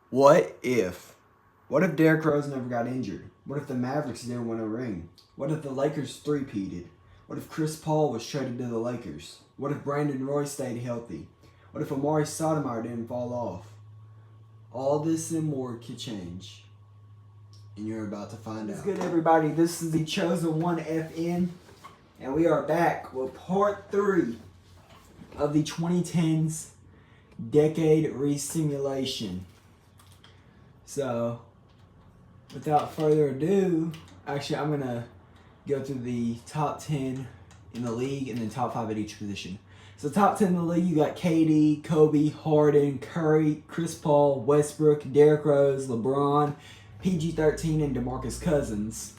What if? What if Derrick Rose never got injured? What if the Mavericks didn't win a ring? What if the Lakers three-peated? What if Chris Paul was traded to the Lakers? What if Brandon Roy stayed healthy? What if Amari Stoudemire didn't fall off? All this and more could change. And you're about to find out. What's good, everybody? This is the Chosen One FN, and we are back with part 3 of the 2010s Decade Resimulation. So, without further ado, actually, I'm going to go through the top 10 in the league and then top 5 at each position. So, top 10 in the league, you got KD, Kobe, Harden, Curry, Chris Paul, Westbrook, Derrick Rose, LeBron, PG-13, and DeMarcus Cousins.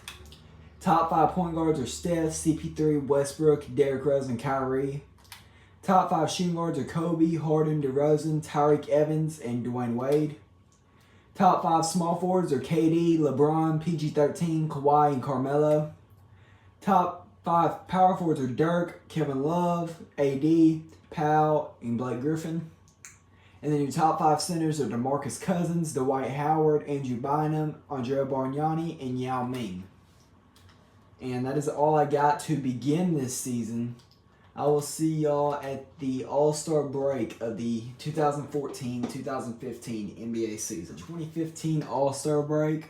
Top 5 point guards are Steph, CP3, Westbrook, Derrick Rose, and Kyrie. Top 5 shooting guards are Kobe, Harden, DeRozan, Tyreke Evans, and Dwayne Wade. Top 5 small forwards are KD, LeBron, PG-13, Kawhi, and Carmelo. Top 5 power forwards are Dirk, Kevin Love, AD, Powell, and Blake Griffin. And then your top 5 centers are DeMarcus Cousins, Dwight Howard, Andrew Bynum, Andrea Bargnani, and Yao Ming. And that is all I got to begin this season. I will see y'all at the All-Star break of the 2014-2015 NBA season. 2015 All-Star break.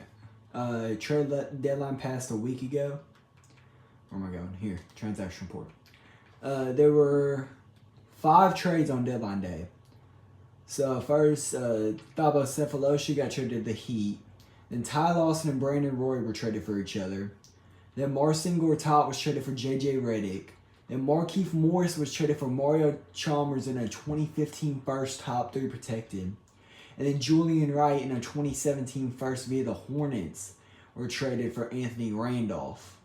Trade deadline passed a week ago. Where am I going? Here, transaction report. There were 5 trades on deadline day. So first, Thabo Cephalosha got traded to the Heat. Then Ty Lawson and Brandon Roy were traded for each other. Then Marcin Gortat was traded for J.J. Redick. And Markieff Morris was traded for Mario Chalmers in a 2015 first top 3 protected. And then Julian Wright in a 2017 first via the Hornets were traded for Anthony Randolph.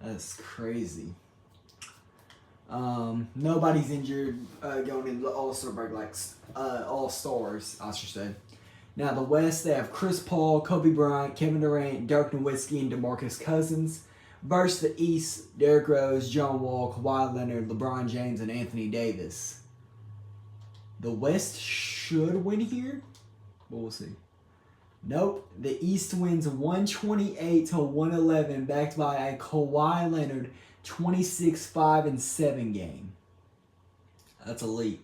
That's crazy. Nobody's injured going into the All-Star break, like All-Stars, I should say. Now, the West, they have Chris Paul, Kobe Bryant, Kevin Durant, Dirk Nowitzki, and DeMarcus Cousins. Versus the East, Derrick Rose, John Wall, Kawhi Leonard, LeBron James, and Anthony Davis. The West should win here, but we'll see. Nope. The East wins 128-111, backed by a Kawhi Leonard 26-5-7 game. That's elite.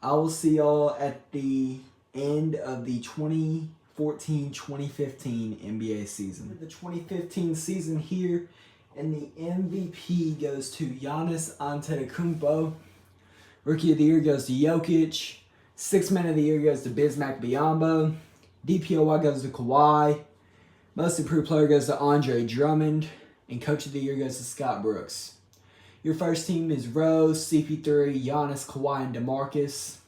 I will see y'all at the end of the 2014-2015 NBA season. The 2015 season here, and the MVP goes to Giannis Antetokounmpo. Rookie of the Year goes to Jokic. Sixth Man of the Year goes to Bismack Biyombo. DPOY goes to Kawhi. Most Improved Player goes to Andre Drummond. And Coach of the Year goes to Scott Brooks. Your first team is Rose, CP3, Giannis, Kawhi, and DeMarcus.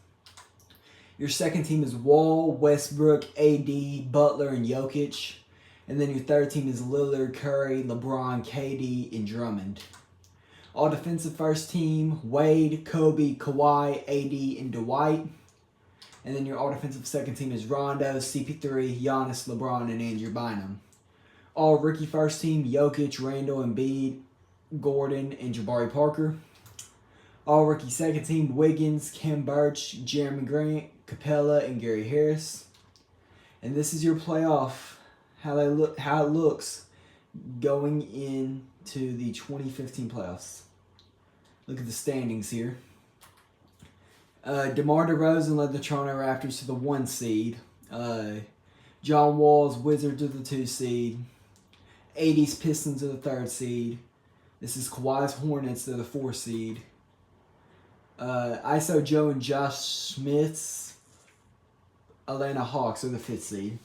Your second team is Wall, Westbrook, AD, Butler, and Jokic. And then your third team is Lillard, Curry, LeBron, KD, and Drummond. All defensive first team, Wade, Kobe, Kawhi, AD, and Dwight. And then your all defensive second team is Rondo, CP3, Giannis, LeBron, and Andrew Bynum. All rookie first team, Jokic, Randall, Embiid, Gordon, and Jabari Parker. All rookie second team, Wiggins, Khem Birch, Jeremy Grant, Capella, and Gary Harris. And this is your playoff, how it looks going into the 2015 playoffs. Look at the standings here. DeMar DeRozan led the Toronto Raptors to the 1 seed. John Wall's Wizards are the 2 seed. AD's Pistons are the 3rd seed. This is Kawhi's Hornets, they're the 4 seed. ISO Joe and Josh Smith's Atlanta Hawks are the 5th seed.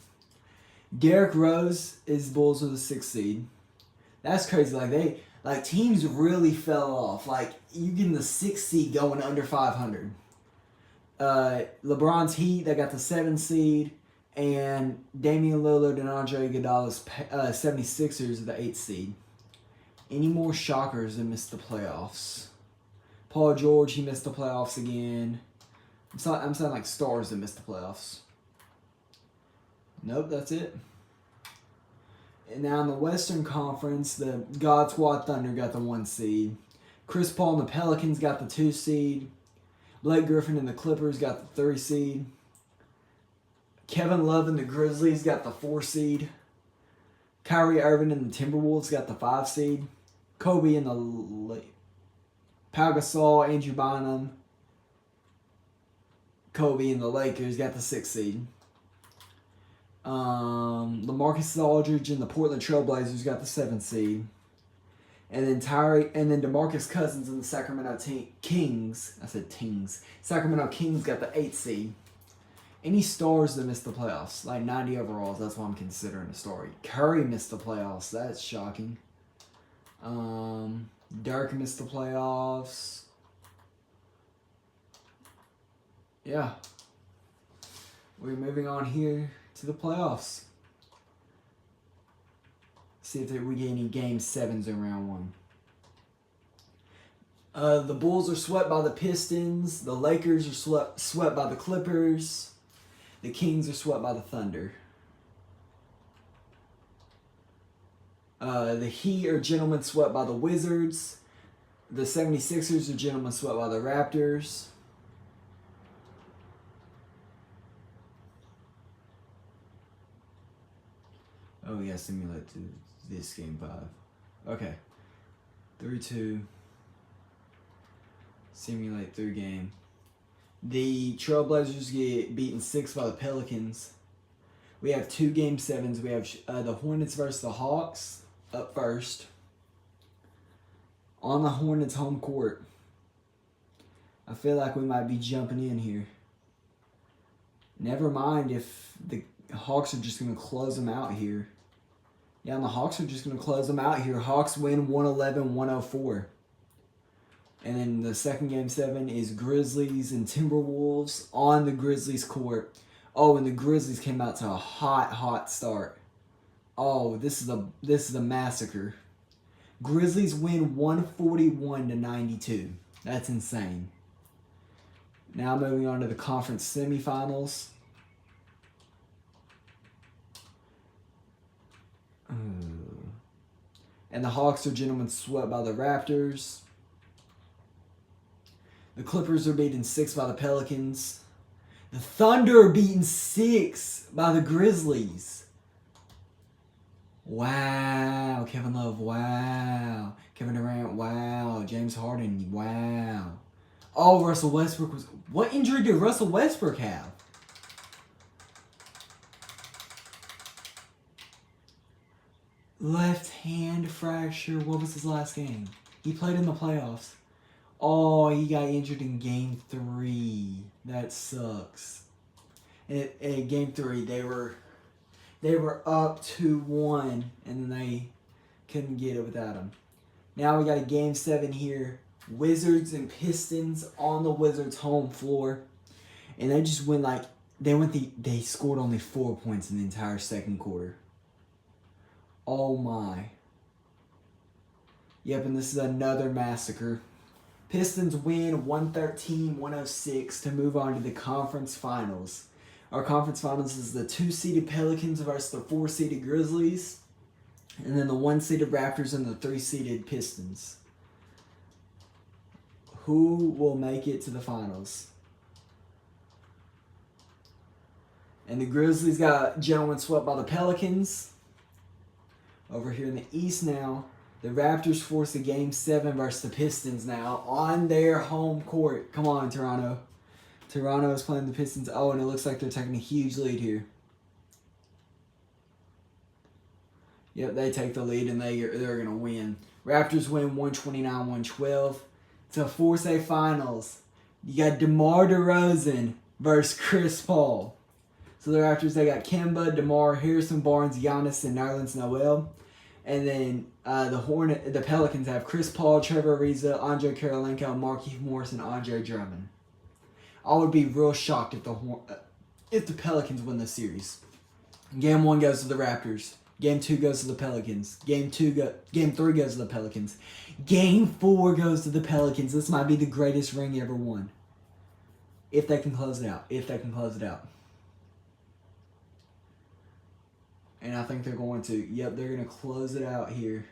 Derrick Rose is Bulls are the 6th seed. That's crazy. Like teams really fell off. Like you getting the 6th seed going under 500. LeBron's Heat, they got the 7th seed. And Damian Lillard and Andre Iguodala's 76ers are the 8th seed. Any more shockers that missed the playoffs? Paul George, he missed the playoffs again. I'm saying like stars that missed the playoffs. Nope, that's it. And now in the Western Conference, the God Squad Thunder got the 1 seed. Chris Paul and the Pelicans got the 2 seed. Blake Griffin and the Clippers got the 3 seed. Kevin Love and the Grizzlies got the 4 seed. Kyrie Irving and the Timberwolves got the 5 seed. Kobe and the Pau Gasol, Andrew Bynum, Kobe and the Lakers got the 6 seed. LaMarcus Aldridge and the Portland Trailblazers got the 7 seed. And then DeMarcus Cousins and the Sacramento Kings. I said Tings. Sacramento Kings got the 8 seed. Any stars that missed the playoffs, like 90 overalls, that's what I'm considering a story. Curry missed the playoffs. That's shocking. Dirk missed the playoffs. Yeah. We're moving on here to the playoffs. See if we get any game 7s in round 1. The Bulls are swept by the Pistons. The Lakers are swept by the Clippers. The Kings are swept by the Thunder. The Heat are gentlemen swept by the Wizards. The 76ers are gentlemen swept by the Raptors. Oh yeah, simulate to this game 5. Okay. 3-2. Simulate through game. The Trailblazers get beaten 6 by the Pelicans. We have 2 game 7s. We have the Hornets versus the Hawks up first. On the Hornets home court. I feel like we might be jumping in here. Never mind if the Hawks are just going to close them out here. Yeah, and the Hawks are just going to close them out here. Hawks win 111-104. And then the second game 7 is Grizzlies and Timberwolves on the Grizzlies court. Oh, and the Grizzlies came out to a hot start. Oh, this is a massacre. Grizzlies win 141-92. That's insane. Now moving on to the conference semifinals. And the Hawks are gentlemen swept by the Raptors. The Clippers are beaten 6 by the Pelicans. The Thunder are beaten 6 by the Grizzlies. Wow. Kevin Love, wow. Kevin Durant, wow. James Harden, wow. Oh, Russell Westbrook was... What injury did Russell Westbrook have? Left hand fracture. What was his last game? He played in the playoffs. Oh, he got injured in game 3. That sucks. In game 3, they were up 2-1, and then they couldn't get it without him. Now we got a game 7 here. Wizards and Pistons on the Wizards' home floor, and they just went like they scored only 4 points in the entire second quarter. Oh my. Yep, and this is another massacre. Pistons win 113-106 to move on to the conference finals. Our conference finals is the 2-seeded Pelicans versus the 4-seeded Grizzlies, and then the 1-seeded Raptors and the 3-seeded Pistons. Who will make it to the finals? And the Grizzlies got gentlemen swept by the Pelicans. Over here in the East now, the Raptors force a game 7 versus the Pistons now on their home court. Come on, Toronto. Toronto is playing the Pistons. Oh, and it looks like they're taking a huge lead here. Yep, they take the lead and they're going to win. Raptors win 129-112 to force a finals. You got DeMar DeRozan versus Chris Paul. So the Raptors, they got Kemba, DeMar, Harrison Barnes, Giannis, and Nerlens Noel. And then the Pelicans have Chris Paul, Trevor Ariza, Andre Kirilenko, Markieff Morris, and Andre Drummond. I would be real shocked if the Pelicans win the series. Game 1 goes to the Raptors. Game 2 goes to the Pelicans. Game 3 goes to the Pelicans. Game 4 goes to the Pelicans. This might be the greatest ring ever won. If they can close it out. And I think they're going to. Yep, they're going to close it out here.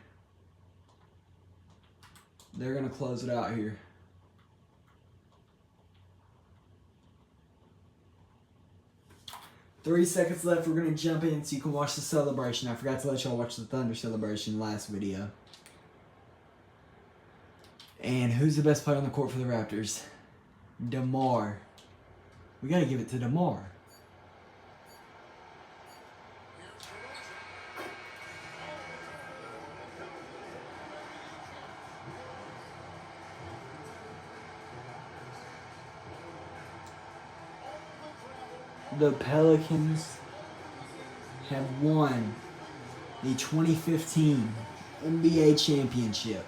3 seconds left. We're going to jump in so you can watch the celebration. I forgot to let y'all watch the Thunder celebration last video. And who's the best player on the court for the Raptors? DeMar. We got to give it to DeMar. The Pelicans have won the 2015 NBA championship.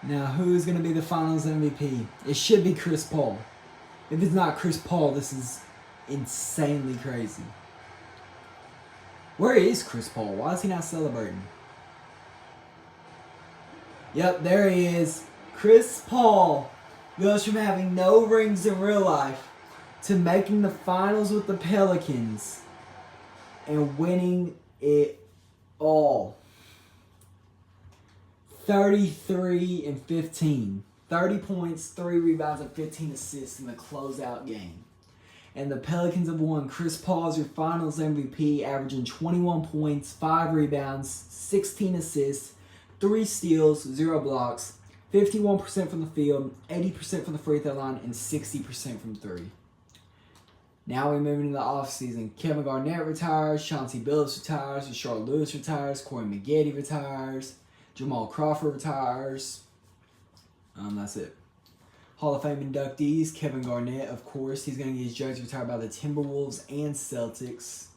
Now, who's going to be the Finals MVP? It should be Chris Paul. If it's not Chris Paul, this is insanely crazy. Where is Chris Paul? Why is he not celebrating? Yep, there he is. Chris Paul goes from having no rings in real life to making the finals with the Pelicans and winning it all. 33 and 15. 30 points, 3 rebounds, and 15 assists in the closeout game. And the Pelicans have won. Chris Paul is your Finals MVP, averaging 21 points, 5 rebounds, 16 assists, 3 steals, 0 blocks, 51% from the field, 80% from the free throw line, and 60% from 3. Now we move into the offseason. Kevin Garnett retires, Chauncey Billups retires, Rashard Lewis retires, Corey Maggette retires, Jamal Crawford retires. That's it. Hall of Fame inductees, Kevin Garnett, of course. He's going to get his jersey retired by the Timberwolves and Celtics.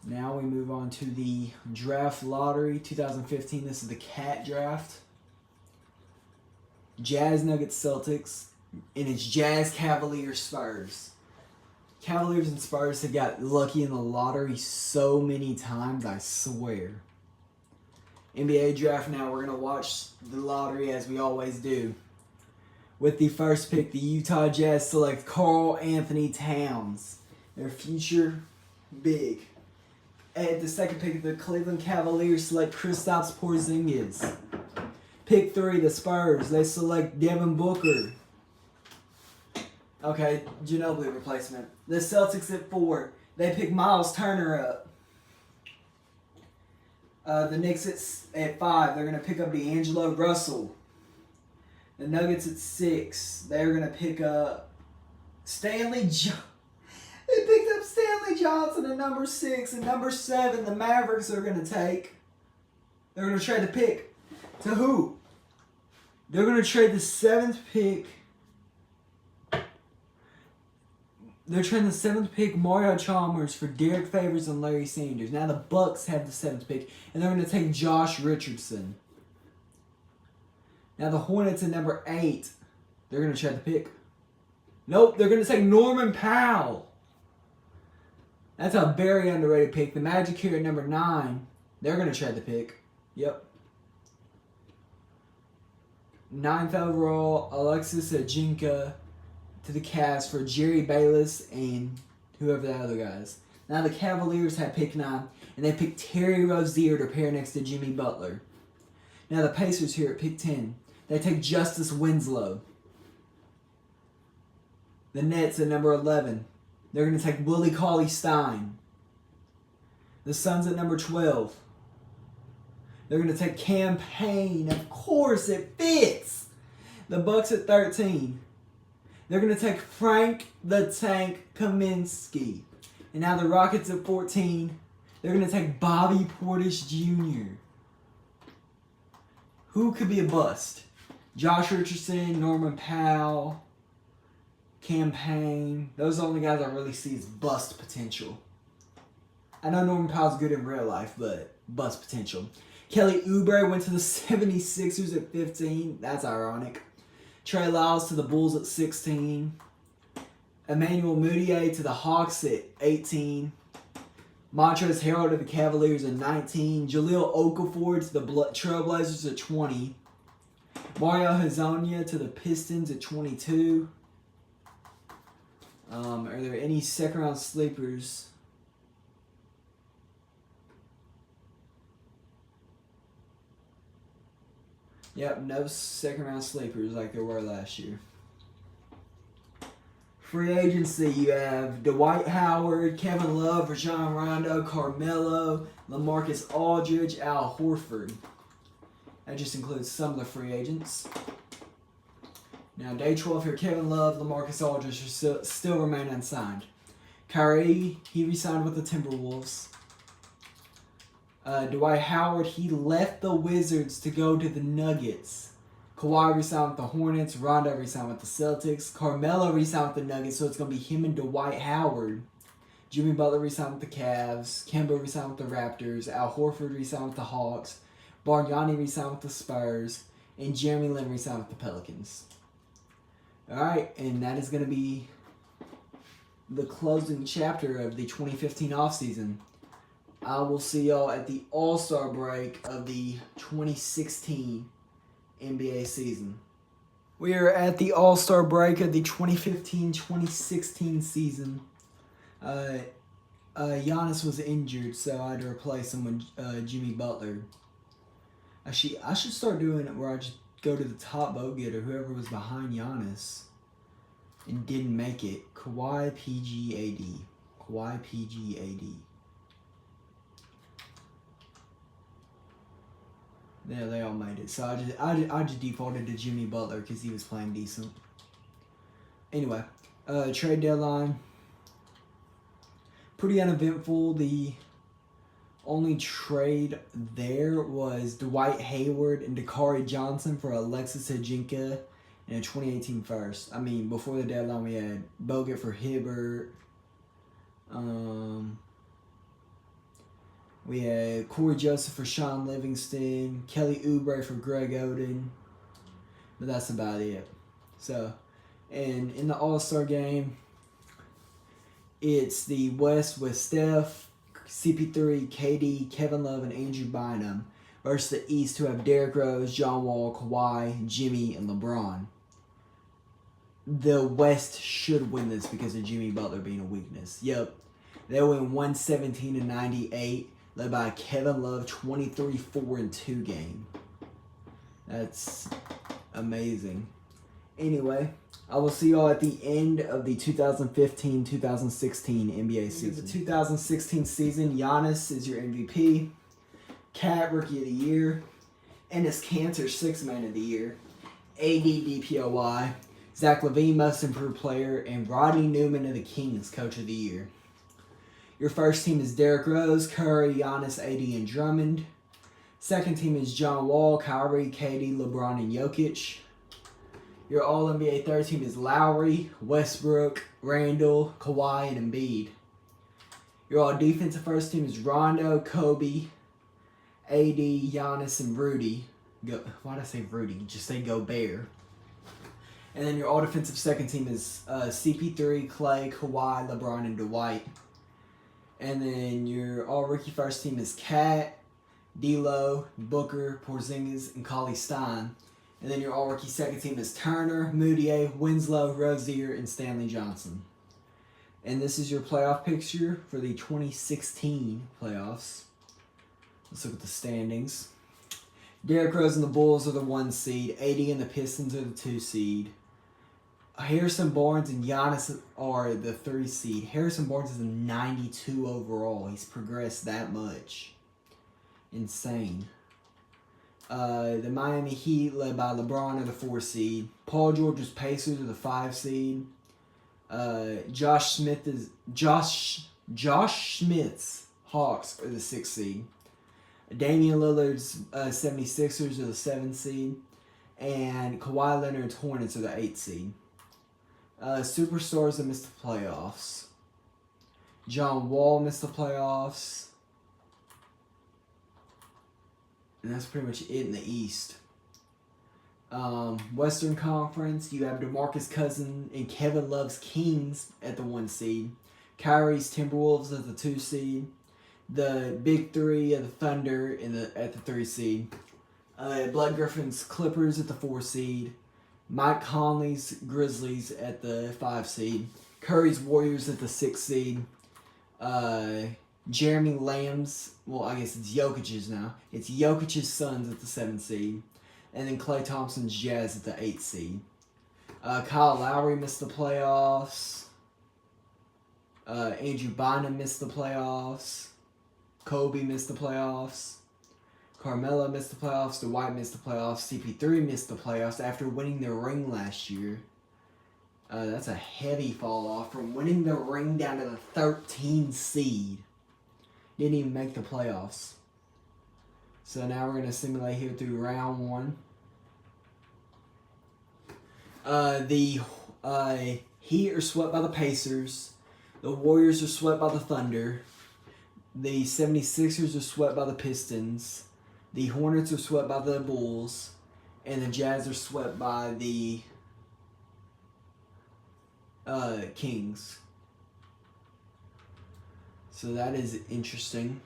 Now we move on to the draft lottery 2015. This is the Cat draft. Jazz, Nuggets, Celtics. And it's Jazz, Cavaliers, Spurs. Cavaliers and Spurs have got lucky in the lottery so many times, I swear. NBA draft now. We're going to watch the lottery as we always do. With the first pick, the Utah Jazz select Karl Anthony Towns, their future big. At the second pick, the Cleveland Cavaliers select Kristaps Porzingis. Pick 3, the Spurs. They select Devin Booker. Okay, Ginobili replacement. The Celtics at 4. They pick Miles Turner up. The Knicks at 5. They're going to pick up D'Angelo Russell. The Nuggets at 6. They're going to pick up Stanley Johnson. They picked up Stanley Johnson at number 6. And number 7, the Mavericks are going to take. They're going to trade the pick. To who? They're going to trade the 7th pick. They're trading the 7th pick, Mario Chalmers, for Derek Favors and Larry Sanders. Now the Bucks have the 7th pick, and they're going to take Josh Richardson. Now the Hornets at number 8. They're going to trade the pick. Nope, they're going to take Norman Powell. That's a very underrated pick. The Magic here at number 9. They're going to trade the pick. Yep. 9th overall, Alexis Ajinka to the Cavs for Jerry Bayless and whoever the other guys. Now the Cavaliers have pick 9, and they pick Terry Rozier to pair next to Jimmy Butler. Now the Pacers here at pick 10. They take Justice Winslow. The Nets at number 11. They're going to take Willie Cauley-Stein. The Suns at number 12. They're going to take Cam Payne. Of course, it fits. The Bucks at 13. They're going to take Frank the Tank Kaminsky. And now the Rockets at 14. They're going to take Bobby Portis Jr. Who could be a bust? Josh Richardson, Norman Powell, Cam Payne. Those are the only guys I really see as bust potential. I know Norman Powell's good in real life, but bust potential. Kelly Oubre went to the 76ers at 15. That's ironic. Trey Lyles to the Bulls at 16. Emmanuel Mudiay to the Hawks at 18. Montrezl Harrell to the Cavaliers at 19. Jahlil Okafor to the Trailblazers at 20. Mario Hezonja to the Pistons at 22. Are there any second round sleepers? Yep, no second round sleepers like there were last year. Free agency, you have Dwight Howard, Kevin Love, Rajon Rondo, Carmelo, LaMarcus Aldridge, Al Horford. That just includes some of the free agents. Now, day 12 here, Kevin Love, LaMarcus Aldridge still remain unsigned. Kyrie, he re-signed with the Timberwolves. Dwight Howard, he left the Wizards to go to the Nuggets. Kawhi re-signed with the Hornets. Rondo re-signed with the Celtics. Carmelo re-signed with the Nuggets, so it's going to be him and Dwight Howard. Jimmy Butler re-signed with the Cavs. Kemba re-signed with the Raptors. Al Horford re-signed with the Hawks. Bargnani re-signed with the Spurs. And Jeremy Lin re-signed with the Pelicans. Alright, and that is going to be the closing chapter of the 2015 offseason. I will see y'all at the All-Star break of the 2016 NBA season. We are at the All-Star break of the 2015-2016 season. Giannis was injured, so I had to replace him with Jimmy Butler. Actually, I should start doing it where I just go to the top vote getter, whoever was behind Giannis and didn't make it. Kawhi PGAD. Kawhi PGAD. Yeah, they all made it. So I just defaulted to Jimmy Butler because he was playing decent. Anyway, trade deadline. Pretty uneventful. The only trade there was Dwight Hayward and Dakari Johnson for Alexis Ajinka and a 2018 first. I mean, before the deadline, we had Bogut for Hibbert. We had Corey Joseph for Sean Livingston, Kelly Oubre for Greg Oden, but that's about it. So, and in the All-Star game, it's the West with Steph, CP3, KD, Kevin Love, and Andrew Bynum versus the East, who have Derrick Rose, John Wall, Kawhi, Jimmy, and LeBron. The West should win this because of Jimmy Butler being a weakness. Yep, they win 117-98. Led by Kevin Love, 23-4-2 game. That's amazing. Anyway, I will see y'all at the end of the 2015-2016 NBA season. The 2016 season, Giannis is your MVP. Cat, Rookie of the Year. Enes Kanter, Sixth Man of the Year. AD, DPOY. Zach LaVine, Most Improved Player. And Rodney Newman of the Kings, Coach of the Year. Your first team is Derrick Rose, Curry, Giannis, AD, and Drummond. Second team is John Wall, Kyrie, KD, LeBron, and Jokic. Your All-NBA third team is Lowry, Westbrook, Randall, Kawhi, and Embiid. Your All-Defensive first team is Rondo, Kobe, AD, Giannis, and Rudy. Why did I say Rudy? Just say Gobert. And then your All-Defensive second team is CP3, Clay, Kawhi, LeBron, and Dwight. And then your all-rookie first team is Cat, D'Lo, Booker, Porzingis, and Cauley Stein. And then your all-rookie second team is Turner, Moutier, Winslow, Rozier, and Stanley Johnson. And this is your playoff picture for the 2016 playoffs. Let's look at the standings. Derrick Rose and the Bulls are the 1 seed. AD and the Pistons are the 2 seed. Harrison Barnes and Giannis are the 3 seed. Harrison Barnes is a 92 overall. He's progressed that much. Insane. The Miami Heat, led by LeBron, are the 4 seed. Paul George's Pacers are the 5 seed. Josh Smith's Hawks are the 6 seed. Damian Lillard's 76ers are the 7 seed. And Kawhi Leonard's Hornets are the 8 seed. Superstars that missed the playoffs. John Wall missed the playoffs. And that's pretty much it in the East. Western Conference, you have DeMarcus Cousins and Kevin Love's Kings at the 1 seed. Kyrie's Timberwolves at the 2 seed. The Big Three of the Thunder at the 3 seed. Blake Griffin's Clippers at the 4 seed. Mike Conley's Grizzlies at the 5 seed. Curry's Warriors at the 6 seed. Jeremy Lamb's, well, I guess it's Jokic's now. It's Jokic's Suns at the 7 seed. And then Klay Thompson's Jazz at the 8 seed. Kyle Lowry missed the playoffs. Andrew Bynum missed the playoffs. Kobe missed the playoffs. Carmelo missed the playoffs. Dwight missed the playoffs. CP3 missed the playoffs after winning the ring last year. That's a heavy fall off from winning the ring down to the 13 seed. Didn't even make the playoffs. So now we're going to simulate here through round 1. The Heat are swept by the Pacers. The Warriors are swept by the Thunder. The 76ers are swept by the Pistons. The Hornets are swept by the Bulls. And the Jazz are swept by the Kings. So that is interesting.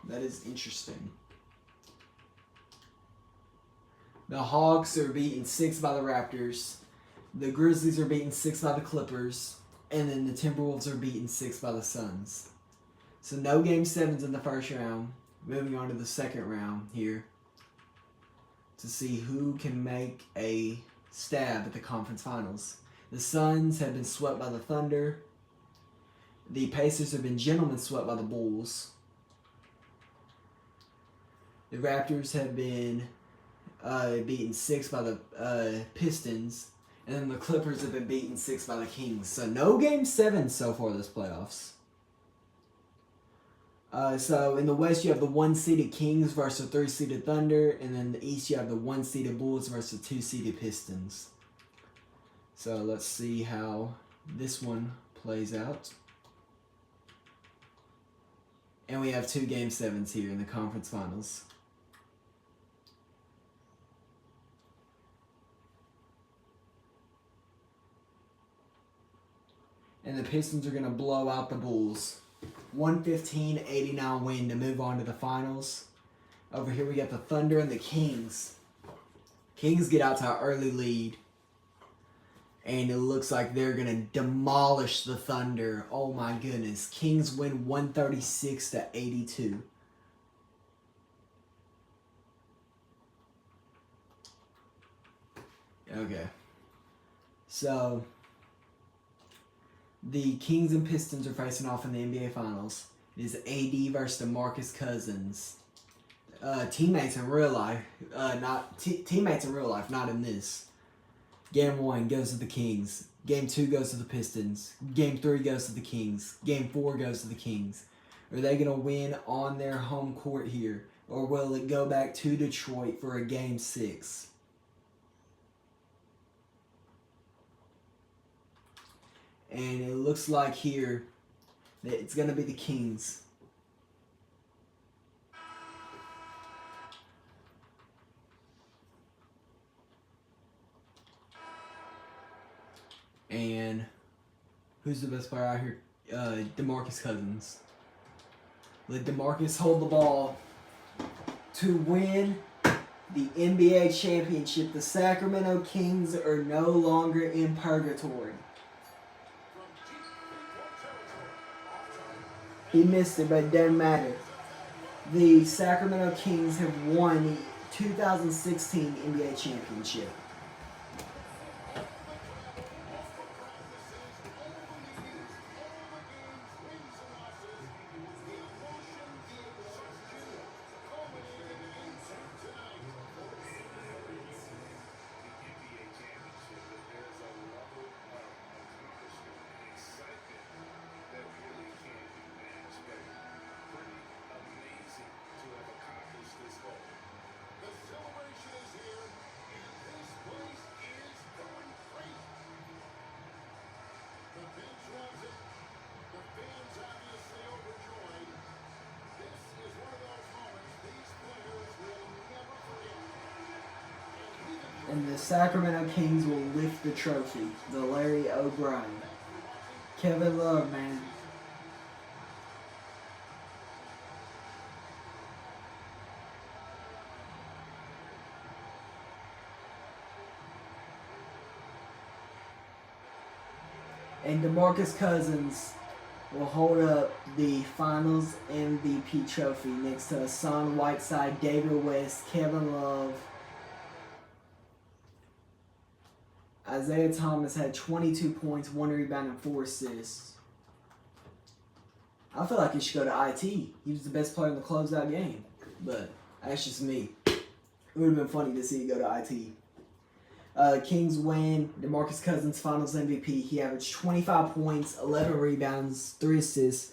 That is interesting. The Hawks are beaten 6 by the Raptors. The Grizzlies are beaten 6 by the Clippers. And then the Timberwolves are beaten 6 by the Suns. So no Game 7s in the first round. Moving on to the second round here. To see who can make a stab at the conference finals. The Suns have been swept by the Thunder. The Pacers have been gentlemen swept by the Bulls. The Raptors have been beaten 6 by the Pistons. And then the Clippers have been beaten 6 by the Kings. So no Game 7 so far this playoffs. So in the West you have the 1-seeded Kings versus the 3-seeded Thunder. And then in the East you have the 1-seeded Bulls versus the 2-seeded Pistons. So let's see how this one plays out. And we have 2 Game 7s here in the conference finals. And the Pistons are going to blow out the Bulls. 115-89 win to move on to the finals. Over here we got the Thunder and the Kings. Kings get out to an early lead. And it looks like they're going to demolish the Thunder. Oh my goodness. Kings win 136-82. Okay. So the Kings and Pistons are facing off in the NBA Finals. It is AD versus DeMarcus Cousins. Teammates in real life, teammates in real life, not in this. Game 1 goes to the Kings. Game 2 goes to the Pistons. Game 3 goes to the Kings. Game 4 goes to the Kings. Are they going to win on their home court here? Or will it go back to Detroit for a Game 6? And it looks like here that it's going to be the Kings. And who's the best player out here? DeMarcus Cousins. Let DeMarcus hold the ball to win the NBA championship. The Sacramento Kings are no longer in purgatory. He missed it, but it doesn't matter. The Sacramento Kings have won the 2016 NBA championship. the Sacramento Kings will lift the trophy. The Larry O'Brien. Kevin Love, man. And DeMarcus Cousins will hold up the Finals MVP trophy next to Hassan Whiteside, David West, Kevin Love. Isaiah Thomas had 22 points, 1 rebound, and 4 assists. I feel like he should go to IT. He was the best player in the closeout game. But that's just me. It would have been funny to see him go to IT. Kings win. DeMarcus Cousins Finals MVP. He averaged 25 points, 11 rebounds, 3 assists,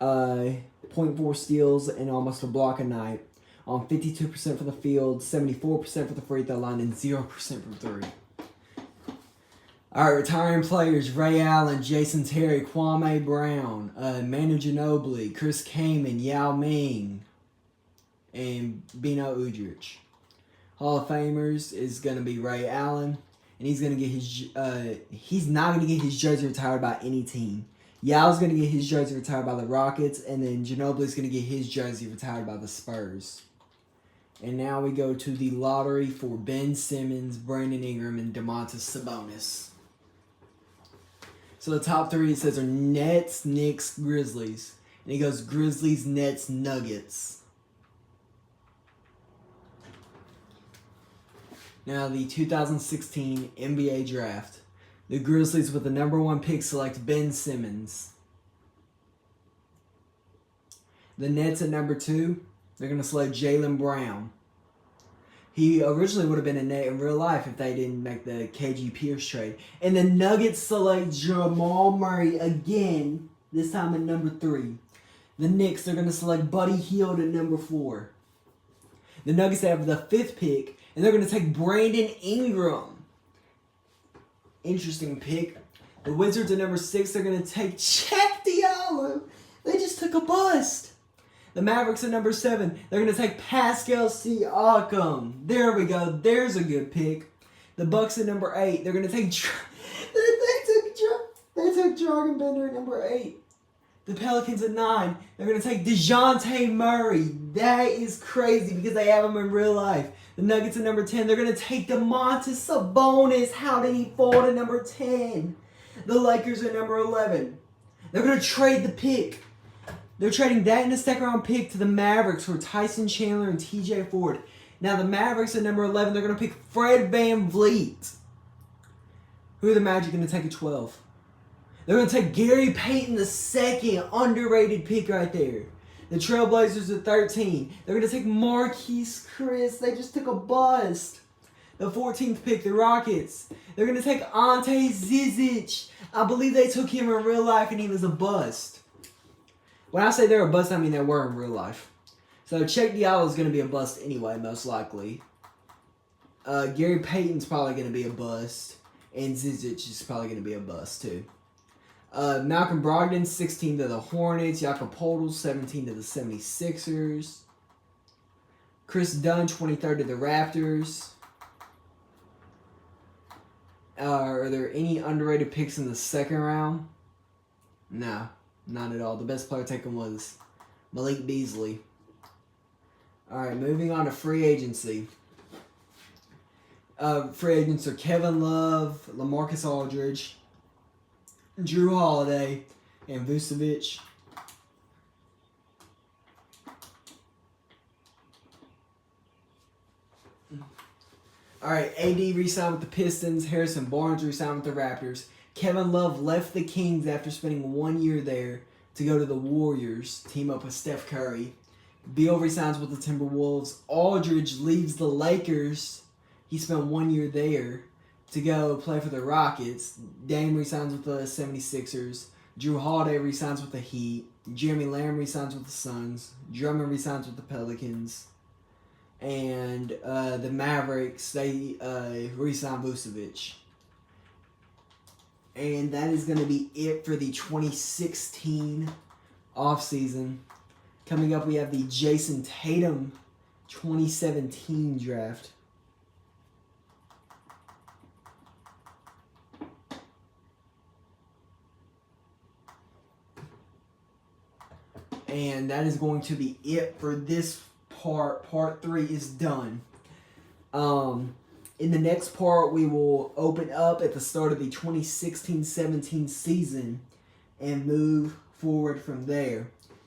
0.4 steals, and almost a block a night. On 52% for the field, 74% for the free throw line, and 0% from 3. All right, retiring players: Ray Allen, Jason Terry, Kwame Brown, Manu Ginobili, Chris Kaman, Yao Ming, and Bino Udrich. Hall of Famers is going to be Ray Allen, and he's going to get his he's not going to get his jersey retired by any team. Yao's going to get his jersey retired by the Rockets, and then Ginobili's going to get his jersey retired by the Spurs. And now we go to the lottery for Ben Simmons, Brandon Ingram, and Domantas Sabonis. So the top 3, it says, are Nets, Knicks, Grizzlies. And he goes Grizzlies, Nets, Nuggets. Now the 2016 NBA Draft. The Grizzlies with the number 1 pick select Ben Simmons. The Nets at number 2, they're going to select Jaylen Brown. He originally would have been a Net in real life if they didn't make the KG Pierce trade. And the Nuggets select Jamal Murray again, this time at number 3. The Knicks, they're going to select Buddy Hield at number 4. The Nuggets have the 5th pick, and they're going to take Brandon Ingram. Interesting pick. The Wizards at number 6, they're going to take Cheick Diallo. They just took a bust. The Mavericks at number 7, they're going to take Pascal Siakam. There we go. There's a good pick. The Bucks at number 8, they're going to take... they took Dragon Bender at number 8. The Pelicans at 9, they're going to take DeJounte Murray. That is crazy because they have him in real life. The Nuggets at number 10, they're going to take Domantas Sabonis. How did he fall to number 10? The Lakers at number 11, they're going to trade the pick. They're trading that and a second-round pick to the Mavericks for Tyson Chandler and TJ Ford. Now, the Mavericks at number 11, they're going to pick Fred VanVleet. Who are the Magic going to take at 12? They're going to take Gary Payton II, underrated pick right there. The Trailblazers at 13, they're going to take Marquise Chris. They just took a bust. The 14th pick, the Rockets, they're going to take Ante Zizic. I believe they took him in real life and he was a bust. When I say they're a bust, I mean they were in real life. So Cheick Diallo is going to be a bust anyway, most likely. Gary Payton's probably going to be a bust. And Zizic is probably going to be a bust too. Malcolm Brogdon, 16 to the Hornets. Jakob Poeltl, 17 to the 76ers. Chris Dunn, 23rd to the Raptors. Are there any underrated picks in the second round? No. Not at all. The best player taken was Malik Beasley. Alright, moving on to free agency. Free agents are Kevin Love, LaMarcus Aldridge, Drew Holiday, and Vucevic. Alright, AD re-signed with the Pistons. Harrison Barnes re-signed with the Raptors. Kevin Love left the Kings after spending 1 year there to go to the Warriors, team up with Steph Curry. Beal resigns with the Timberwolves. Aldridge leaves the Lakers. He spent 1 year there to go play for the Rockets. Dame resigns with the 76ers. Drew Holiday resigns with the Heat. Jeremy Lamb resigns with the Suns. Drummond resigns with the Pelicans. And the Mavericks, they re-sign Vucevic. And that is going to be it for the 2016 offseason. Coming up, we have the Jason Tatum 2017 draft. And that is going to be it for this part. Part 3 is done. In the next part, we will open up at the start of the 2016-17 season and move forward from there.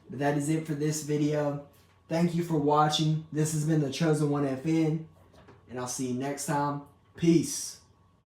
But that is it for this video. Thank you for watching. This has been the Chosen One FN, and I'll see you next time. Peace.